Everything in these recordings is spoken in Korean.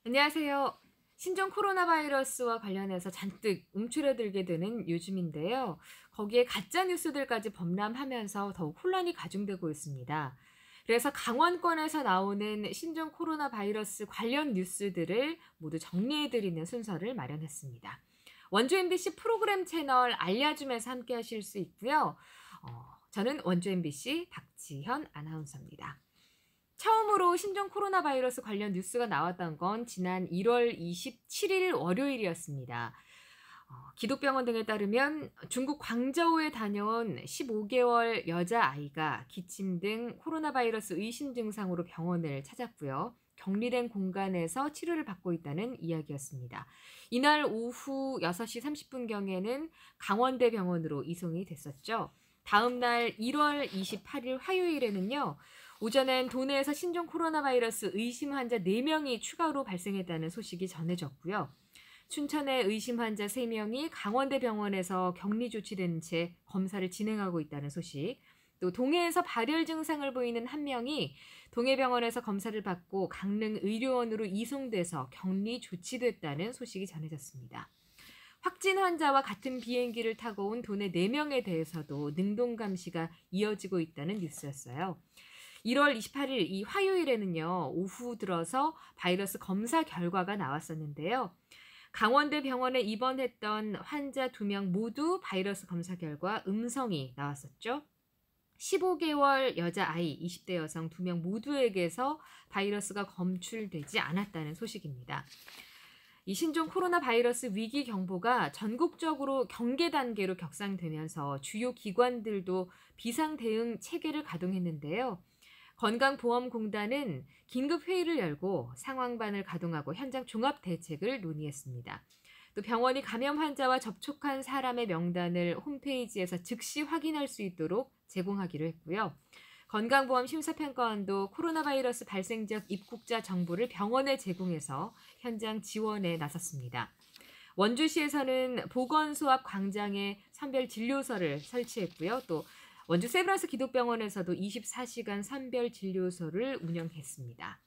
안녕하세요. 신종 코로나 바이러스와 관련해서 잔뜩 움츠러들게 되는 요즘인데요. 거기에 가짜 뉴스들까지 범람하면서 더욱 혼란이 가중되고 있습니다. 그래서 강원권에서 나오는 신종 코로나 바이러스 관련 뉴스들을 모두 정리해드리는 순서를 마련했습니다. 원주 MBC 프로그램 채널 알려줌에서 함께 하실 수 있고요. 저는 원주 MBC 박지현 아나운서입니다. 처음으로 신종 코로나 바이러스 관련 뉴스가 나왔던 건 지난 1월 27일 월요일이었습니다. 기독병원 등에 따르면 중국 광저우에 다녀온 15개월 여자아이가 기침 등 코로나 바이러스 의심 증상으로 병원을 찾았고요. 격리된 공간에서 치료를 받고 있다는 이야기였습니다. 이날 오후 6시 30분경에는 강원대병원으로 이송이 됐었죠. 다음 날 1월 28일 화요일에는요. 오전엔 도내에서 신종 코로나 바이러스 의심 환자 4명이 추가로 발생했다는 소식이 전해졌고요. 춘천의 의심 환자 3명이 강원대병원에서 격리 조치된 채 검사를 진행하고 있다는 소식, 또 동해에서 발열 증상을 보이는 1명이 동해병원에서 검사를 받고 강릉 의료원으로 이송돼서 격리 조치됐다는 소식이 전해졌습니다. 확진 환자와 같은 비행기를 타고 온 도내 4명에 대해서도 능동 감시가 이어지고 있다는 뉴스였어요. 1월 28일 이 화요일에는요, 오후 들어서 바이러스 검사 결과가 나왔었는데요. 강원대 병원에 입원했던 환자 2명 모두 바이러스 검사 결과 음성이 나왔었죠. 15개월 여자아이, 20대 여성 2명 모두에게서 바이러스가 검출되지 않았다는 소식입니다. 이 신종 코로나 바이러스 위기 경보가 전국적으로 경계 단계로 격상되면서 주요 기관들도 비상 대응 체계를 가동했는데요. 건강보험공단은 긴급 회의를 열고 상황반을 가동하고 현장 종합 대책을 논의했습니다. 또 병원이 감염 환자와 접촉한 사람의 명단을 홈페이지에서 즉시 확인할 수 있도록 제공하기로 했고요. 건강보험심사평가원도 코로나 바이러스 발생 지역 입국자 정보를 병원에 제공해서 현장 지원에 나섰습니다. 원주시에서는 보건소 앞 광장에 선별 진료소를 설치했고요. 또 원주 세브란스 기독병원에서도 24시간 선별 진료소를 운영했습니다.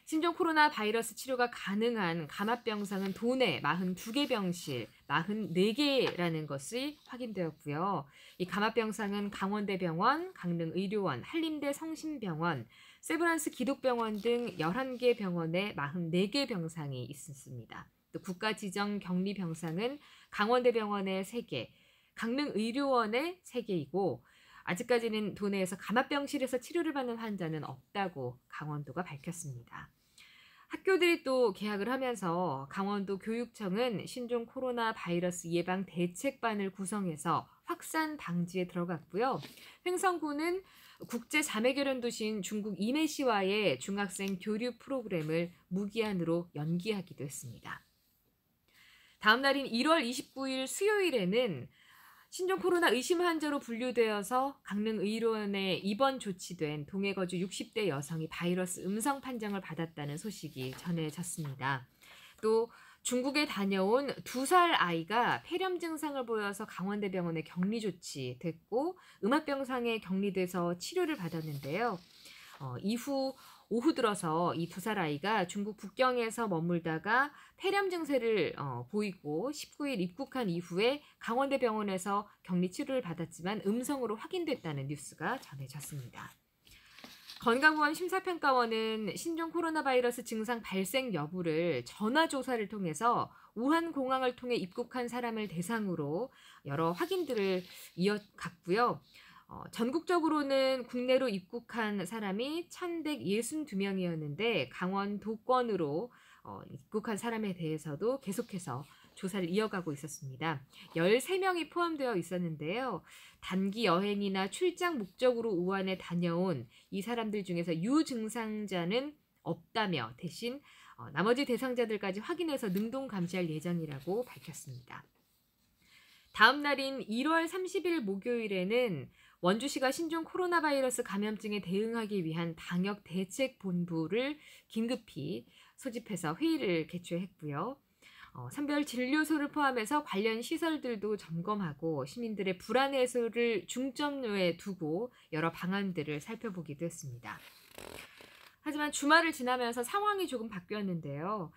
신종 코로나 바이러스 치료가 가능한 감압병상은 도내 42개 병실, 44개라는 것이 확인되었고요. 이 감압병상은 강원대병원, 강릉의료원, 한림대 성심병원, 세브란스 기독병원 등 11개 병원에 44개 병상이 있었습니다. 또 국가지정 격리병상은 강원대병원에 3개, 강릉의료원에 3개이고 아직까지는 도내에서 감압병실에서 치료를 받는 환자는 없다고 강원도가 밝혔습니다. 학교들이 또 개학을 하면서 강원도 교육청은 신종 코로나 바이러스 예방 대책반을 구성해서 확산 방지에 들어갔고요. 횡성구는 국제 자매결연 도시인 중국 이메시와의 중학생 교류 프로그램을 무기한으로 연기하기도 했습니다. 다음 날인 1월 29일 수요일에는 신종 코로나 의심 환자로 분류되어서 강릉의료원에 입원 조치된 동해 거주 60대 여성이 바이러스 음성 판정을 받았다는 소식이 전해졌습니다. 또 중국에 다녀온 2살 아이가 폐렴 증상을 보여서 강원대병원에 격리 조치됐고 음압병상에 격리돼서 치료를 받았는데요. 이후 오후 들어서 이 2살 아이가 중국 북경에서 머물다가 폐렴 증세를 보이고 19일 입국한 이후에 강원대병원에서 격리 치료를 받았지만 음성으로 확인됐다는 뉴스가 전해졌습니다. 건강보험심사평가원은 신종 코로나 바이러스 증상 발생 여부를 전화조사를 통해서 우한공항을 통해 입국한 사람을 대상으로 여러 확인들을 이어갔고요. 전국적으로는 국내로 입국한 사람이 1,162명이었는데 강원도권으로 입국한 사람에 대해서도 계속해서 조사를 이어가고 있었습니다. 13명이 포함되어 있었는데요. 단기 여행이나 출장 목적으로 우한에 다녀온 이 사람들 중에서 유증상자는 없다며 대신 나머지 대상자들까지 확인해서 능동 감시할 예정이라고 밝혔습니다. 다음 날인 1월 30일 목요일에는 원주시가 신종 코로나 바이러스 감염증에 대응하기 위한 방역 대책 본부를 긴급히 소집해서 회의를 개최했고요. 선별 진료소를 포함해서 관련 시설들도 점검하고 시민들의 불안 해소를 중점에 두고 여러 방안들을 살펴보기도 했습니다. 하지만 주말을 지나면서 상황이 조금 바뀌었는데요.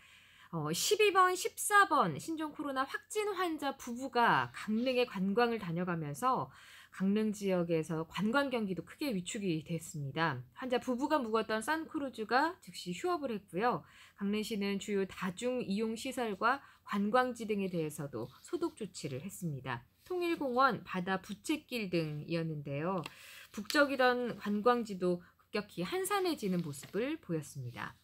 12번, 14번 신종 코로나 확진 환자 부부가 강릉에 관광을 다녀가면서 강릉 지역에서 관광 경기도 크게 위축이 됐습니다. 환자 부부가 묵었던 선크루즈가 즉시 휴업을 했고요. 강릉시는 주요 다중 이용 시설과 관광지 등에 대해서도 소독 조치를 했습니다. 통일공원, 바다 부채길 등이었는데요. 북적이던 관광지도 급격히 한산해지는 모습을 보였습니다.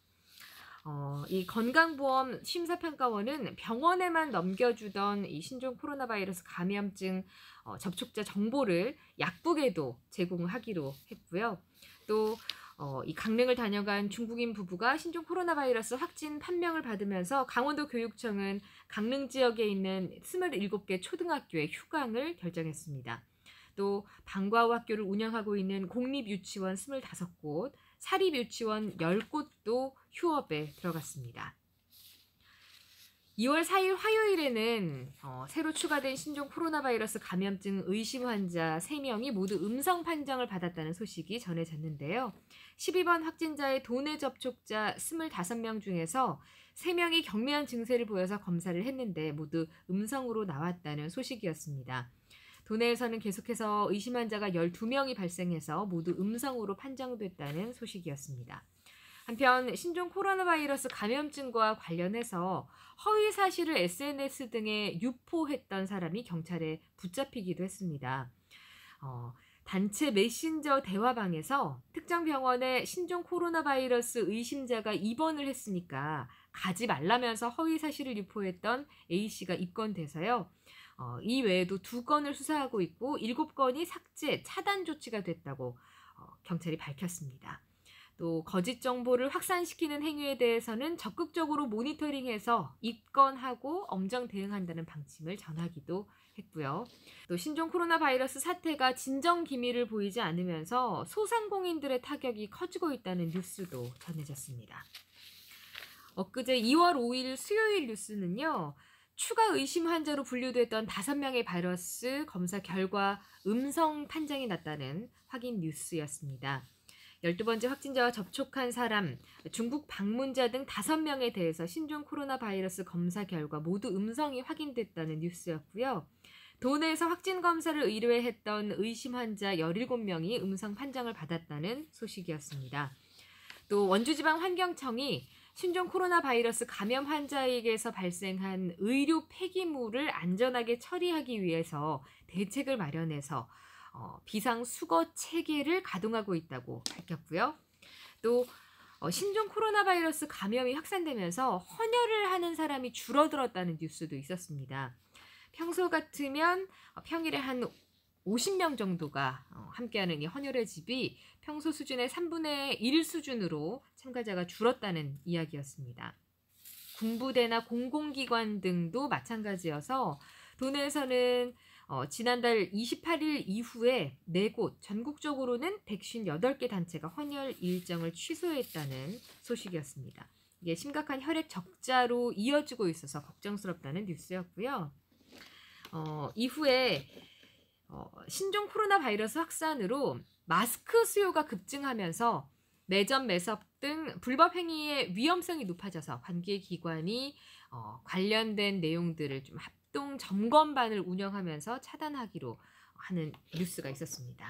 이 건강보험 심사평가원은 병원에만 넘겨주던 이 신종 코로나 바이러스 감염증 접촉자 정보를 약국에도 제공하기로 했고요. 또 이 강릉을 다녀간 중국인 부부가 신종 코로나 바이러스 확진 판명을 받으면서 강원도 교육청은 강릉 지역에 있는 27개 초등학교의 휴강을 결정했습니다. 또 방과후 학교를 운영하고 있는 공립유치원 25곳, 사립유치원 10곳도 휴업에 들어갔습니다. 2월 4일 화요일에는 새로 추가된 신종 코로나 바이러스 감염증 의심 환자 3명이 모두 음성 판정을 받았다는 소식이 전해졌는데요. 12번 확진자의 도내 접촉자 25명 중에서 3명이 경미한 증세를 보여서 검사를 했는데 모두 음성으로 나왔다는 소식이었습니다. 도내에서는 계속해서 의심 환자가 12명이 발생해서 모두 음성으로 판정됐다는 소식이었습니다. 한편 신종 코로나 바이러스 감염증과 관련해서 허위 사실을 SNS 등에 유포했던 사람이 경찰에 붙잡히기도 했습니다. 단체 메신저 대화방에서 특정 병원에 신종 코로나 바이러스 의심자가 입원을 했으니까 가지 말라면서 허위 사실을 유포했던 A씨가 입건돼서요. 이 외에도 2건을 수사하고 있고 7건이 삭제, 차단 조치가 됐다고 경찰이 밝혔습니다. 또 거짓 정보를 확산시키는 행위에 대해서는 적극적으로 모니터링해서 입건하고 엄정 대응한다는 방침을 전하기도 했고요. 또 신종 코로나 바이러스 사태가 진정 기미를 보이지 않으면서 소상공인들의 타격이 커지고 있다는 뉴스도 전해졌습니다. 엊그제 2월 5일 수요일 뉴스는요. 추가 의심 환자로 분류됐던 5명의 바이러스 검사 결과 음성 판정이 났다는 확인 뉴스였습니다. 12번째 확진자와 접촉한 사람, 중국 방문자 등 5명에 대해서 신종 코로나 바이러스 검사 결과 모두 음성이 확인됐다는 뉴스였고요. 도내에서 확진 검사를 의뢰했던 의심 환자 17명이 음성 판정을 받았다는 소식이었습니다. 또 원주지방환경청이 신종 코로나 바이러스 감염 환자에게서 발생한 의료 폐기물을 안전하게 처리하기 위해서 대책을 마련해서 비상 수거 체계를 가동하고 있다고 밝혔고요. 또 신종 코로나 바이러스 감염이 확산되면서 헌혈을 하는 사람이 줄어들었다는 뉴스도 있었습니다. 평소 같으면 평일에 한 50명 정도가 함께하는 이 헌혈의 집이 평소 수준의 3분의 1 수준으로 참가자가 줄었다는 이야기였습니다. 군부대나 공공기관 등도 마찬가지여서 도내에서는 지난달 28일 이후에 4곳, 전국적으로는 158개 단체가 헌혈 일정을 취소했다는 소식이었습니다. 이게 심각한 혈액 적자로 이어지고 있어서 걱정스럽다는 뉴스였고요. 이후에 신종 코로나 바이러스 확산으로 마스크 수요가 급증하면서 매점, 매섭 등 불법 행위의 위험성이 높아져서 관계기관이 관련된 내용들을 좀 합동 점검반을 운영하면서 차단하기로 하는 뉴스가 있었습니다.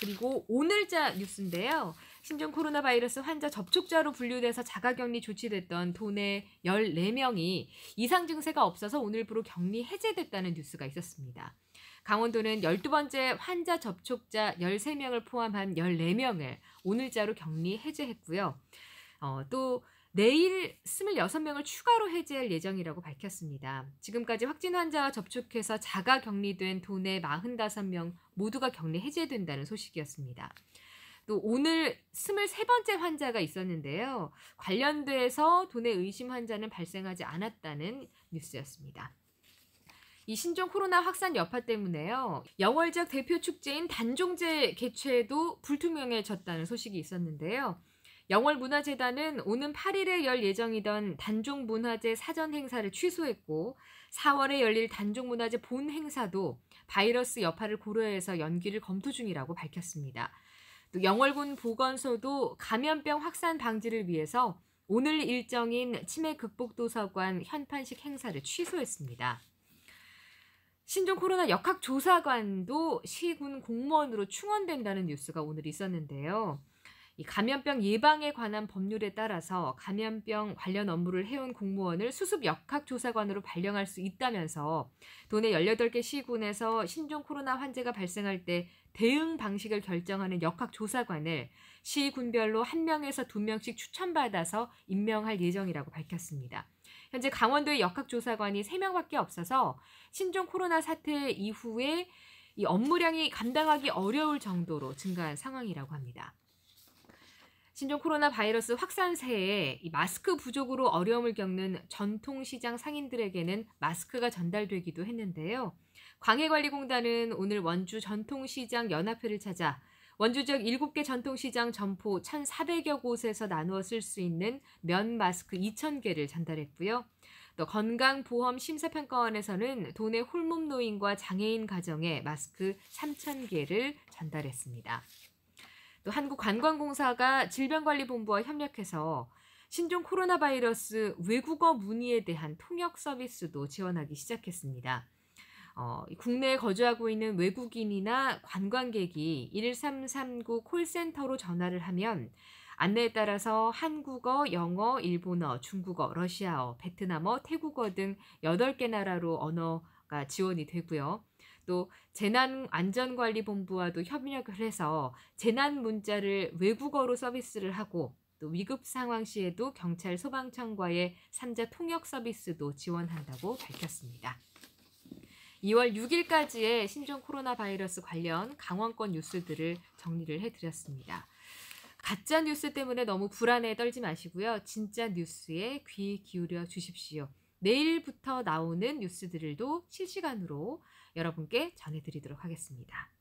그리고 오늘자 뉴스인데요. 신종 코로나 바이러스 환자 접촉자로 분류돼서 자가격리 조치됐던 도내 14명이 이상 증세가 없어서 오늘부로 격리 해제됐다는 뉴스가 있었습니다. 강원도는 12번째 환자 접촉자 13명을 포함한 14명을 오늘자로 격리 해제했고요. 또 내일 26명을 추가로 해제할 예정이라고 밝혔습니다. 지금까지 확진 환자와 접촉해서 자가 격리된 도내 45명 모두가 격리 해제된다는 소식이었습니다. 또 오늘 23번째 환자가 있었는데요. 관련돼서 도내 의심 환자는 발생하지 않았다는 뉴스였습니다. 이 신종 코로나 확산 여파 때문에요. 영월적 대표 축제인 단종제 개최도 불투명해졌다는 소식이 있었는데요. 영월문화재단은 오는 8일에 열 예정이던 단종문화제 사전 행사를 취소했고 4월에 열릴 단종문화제 본 행사도 바이러스 여파를 고려해서 연기를 검토 중이라고 밝혔습니다. 또 영월군 보건소도 감염병 확산 방지를 위해서 오늘 일정인 치매 극복 도서관 현판식 행사를 취소했습니다. 신종 코로나 역학조사관도 시군 공무원으로 충원된다는 뉴스가 오늘 있었는데요. 이 감염병 예방에 관한 법률에 따라서 감염병 관련 업무를 해온 공무원을 수습 역학조사관으로 발령할 수 있다면서 도내 18개 시군에서 신종 코로나 환자가 발생할 때 대응 방식을 결정하는 역학조사관을 시군별로 1명에서 2명씩 추천받아서 임명할 예정이라고 밝혔습니다. 현재 강원도의 역학조사관이 3명밖에 없어서 신종 코로나 사태 이후에 이 업무량이 감당하기 어려울 정도로 증가한 상황이라고 합니다. 신종 코로나 바이러스 확산세에 이 마스크 부족으로 어려움을 겪는 전통시장 상인들에게는 마스크가 전달되기도 했는데요. 광해관리공단은 오늘 원주 전통시장 연합회를 찾아 원주 지역 7개 전통시장 점포 1,400여 곳에서 나누어 쓸 수 있는 면 마스크 2,000개를 전달했고요. 또 건강보험심사평가원에서는 도내 홀몸 노인과 장애인 가정에 마스크 3,000개를 전달했습니다. 또 한국관광공사가 질병관리본부와 협력해서 신종 코로나 바이러스 외국어 문의에 대한 통역 서비스도 지원하기 시작했습니다. 국내에 거주하고 있는 외국인이나 관광객이 1339 콜센터로 전화를 하면 안내에 따라서 한국어, 영어, 일본어, 중국어, 러시아어, 베트남어, 태국어 등 8개 나라로 언어가 지원이 되고요. 또 재난안전관리본부와도 협력을 해서 재난 문자를 외국어로 서비스를 하고 또 위급 상황 시에도 경찰 소방청과의 3자 통역 서비스도 지원한다고 밝혔습니다. 2월 6일까지의 신종 코로나 바이러스 관련 강원권 뉴스들을 정리를 해드렸습니다. 가짜 뉴스 때문에 너무 불안에 떨지 마시고요. 진짜 뉴스에 귀 기울여 주십시오. 내일부터 나오는 뉴스들도 실시간으로 여러분께 전해드리도록 하겠습니다.